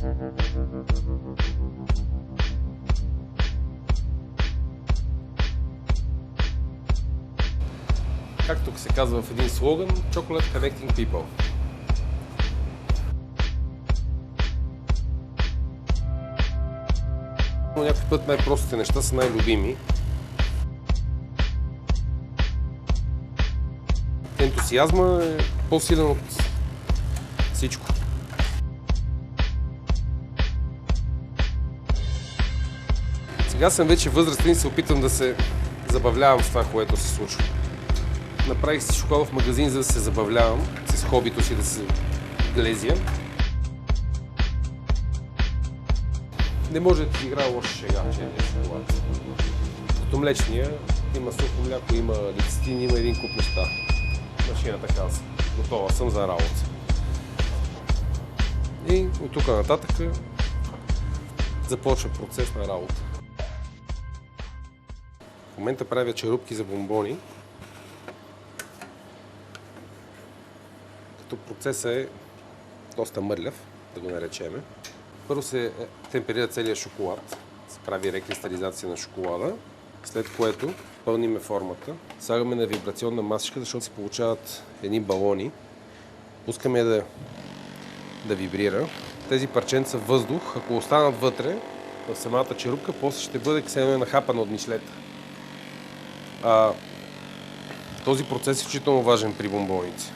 Както се казва в един слоган, Chocolate Connecting People. Но някой път най-простите неща са най-любими. Ентусиазма е по-силен от всичко. Сега съм вече възрастен и се опитвам да се забавлявам с това, което се случва. Направих си шоколадов магазин, за да се забавлявам с хобито си, да се глезя. Не може да ти играе лоша шега, черния шоколад. Като млечния има сухо мляко, има лецитин, има един куп неща. Машината казва, готова съм за работа. И от тук нататък започва процес на работа. В момента правя черупки за бомбони. Като процесът е доста мърляв, да го наречеме. Първо се темперира целият шоколад, се прави рекристализация на шоколада, след което пълниме формата, слагаме на вибрационна масичка, защото се получават едни балони. Пускаме я да вибрира. Тези парченца въздух, ако останат вътре в самата черупка, после ще бъде ксено нахапана от мишлета. Този процес е изключително важен при бомбоните.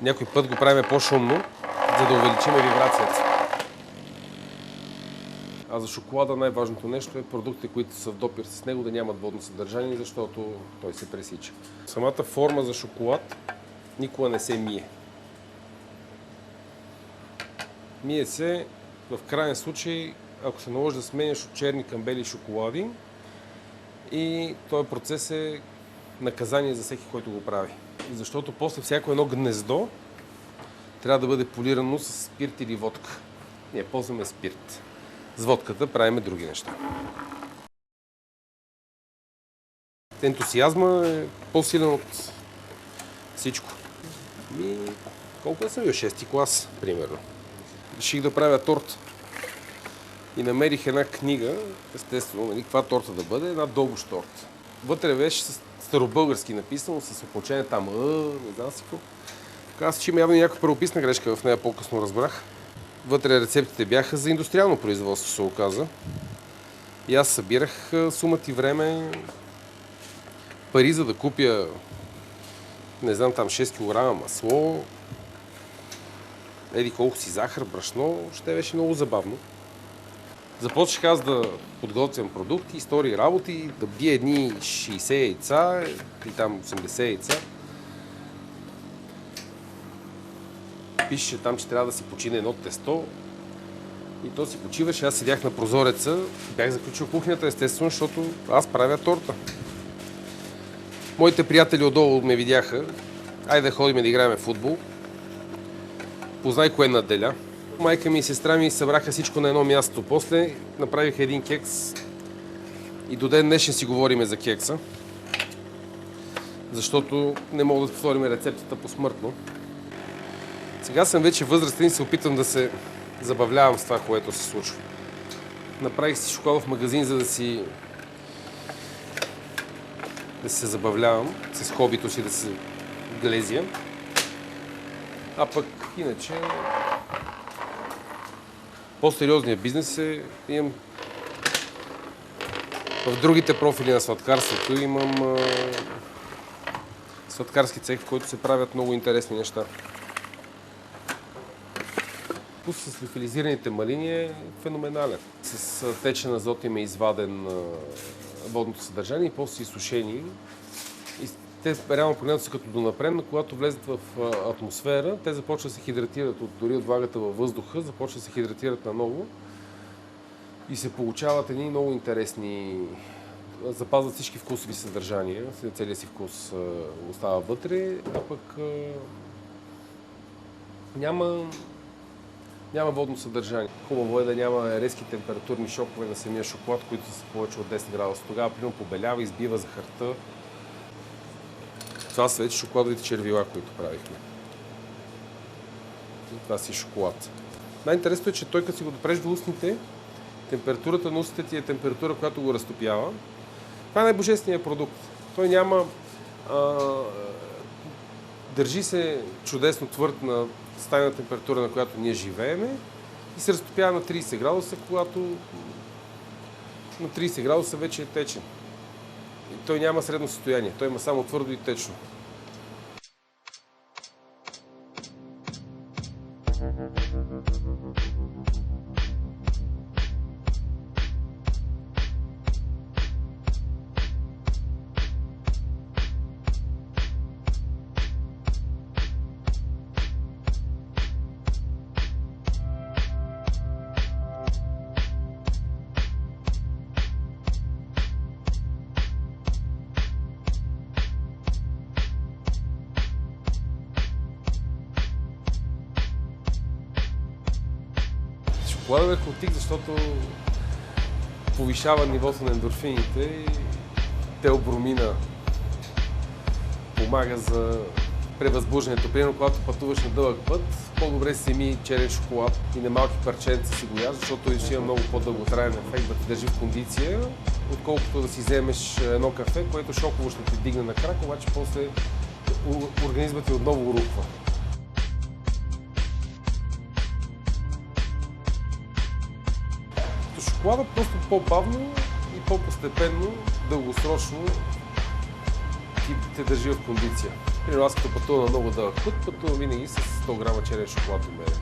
Някой път го правим по-шумно, за да увеличим вибрацията. А за шоколада най-важното нещо е продуктите, които са в допир с него, да нямат водно съдържание, защото той се пресича. Самата форма за шоколад никога не се мие. Мие се в крайен случай, ако се наложи да сменяш от черни към бели шоколади, и този процес е наказание за всеки, който го прави. Защото после всяко едно гнездо трябва да бъде полирано с спирт или водка. Ние ползваме спирт. С водката правим други неща. Ентусиазма е по-силен от всичко. Колко съм бил? 6-ти клас, примерно. Реших да правя торта. И намерих една книга, естествено, каква торта да бъде, една долгощ торта. Вътре беше с старобългарски написано, с окончание там, не знам си какво. Казах, че има явно някаква правописна грешка в нея, по-късно разбрах. Вътре рецептите бяха за индустриално производство, се оказа. И аз събирах сумата и време, пари, за да купя, не знам, там 6 кг масло, еди колко си захар, брашно, ще беше много забавно. Започнах аз да подготвям продукти, истории, работи, да бия едни 60 яйца и там 80 яйца. Пише там, че трябва да си почине едно тесто. И то си почиваше, аз седях на прозореца, бях заключил кухнята, естествено, защото аз правя торта. Моите приятели отдолу ме видяха, айде да ходим да играем в футбол. Познай кое наделя. Майка ми и сестра ми събраха всичко на едно място. После направиха един кекс и до ден днешен си говориме за кекса, защото не мога да повторим рецептата посмъртно. Сега съм вече възрастен и се опитвам да се забавлявам с това, което се случва. Направих си шоколадов магазин, за да се забавлявам с хобито си, да се глезя. А пък иначе по-сериозният бизнес имам в другите профили на сладкарството. Имам сладкарски цех, в който се правят много интересни неща. Вкусът с лифилизираните малини е феноменален. С течен азот им е изваден водното съдържание и после са изсушени. И те реално погледнато са като донапрем, но когато влезат в атмосфера, те започват да се хидратират дори от влагата във въздуха, започват да се хидратират наново и се получават едни много интересни, запазват всички вкусови съдържания, целият си вкус остава вътре, а пък няма водно съдържание. Хубаво е да няма резки температурни шокове на самия шоколад, които са повече от 10 градуса. Тогава примерно побелява, избива захарта. Това са вече шоколадовите червила, които правихме. Това си шоколад. Най-интересното е, че той като си го допреш до устните, температурата на устите ти е температура, която го разтопява. Това е най-божественият продукт. Той няма... държи се чудесно твърд на стайна температура, на която ние живееме и се разтопява на 30 градуса, когато на 30 градуса вече е течен. И той няма средно състояние, той има само твърдо и течно. Шоколадът е наркотик, защото повишава нивото на ендорфините и теобромина помага за превъзбуждането. Примерно, когато пътуваш на дълъг път, по-добре си ми черен шоколад и на малки парченца си го яш, защото ще има много по-дълготраен ефект да те държи в кондиция, отколкото да си вземеш едно кафе, което шоково ще те дигне на крак, обаче после организмът ти отново урухва. Шоколадът просто по-бавно и по-постепенно, дългосрочно ти те държи в кондиция. Примерно аз като пътувам на много дълъг път, пътувам винаги с 100 грама черен шоколад до мене.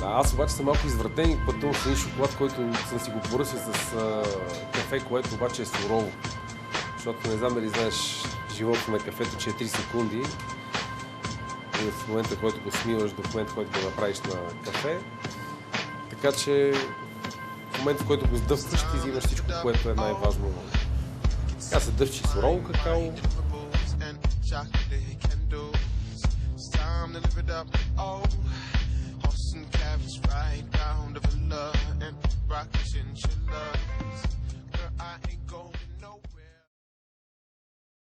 Аз обаче съм малко извратен и пътувам с един шоколад, който съм си го поръсил с кафе, което обаче е сурово. Защото не знам дали знаеш живота на кафето, че е 3 секунди. И в момента, в който го смиваш, до момента, в който го направиш на кафе. Така че в момента, в който го сдъвкаш, ти взимаш всичко, което е най-важно. Така се дъвчи сурово какао.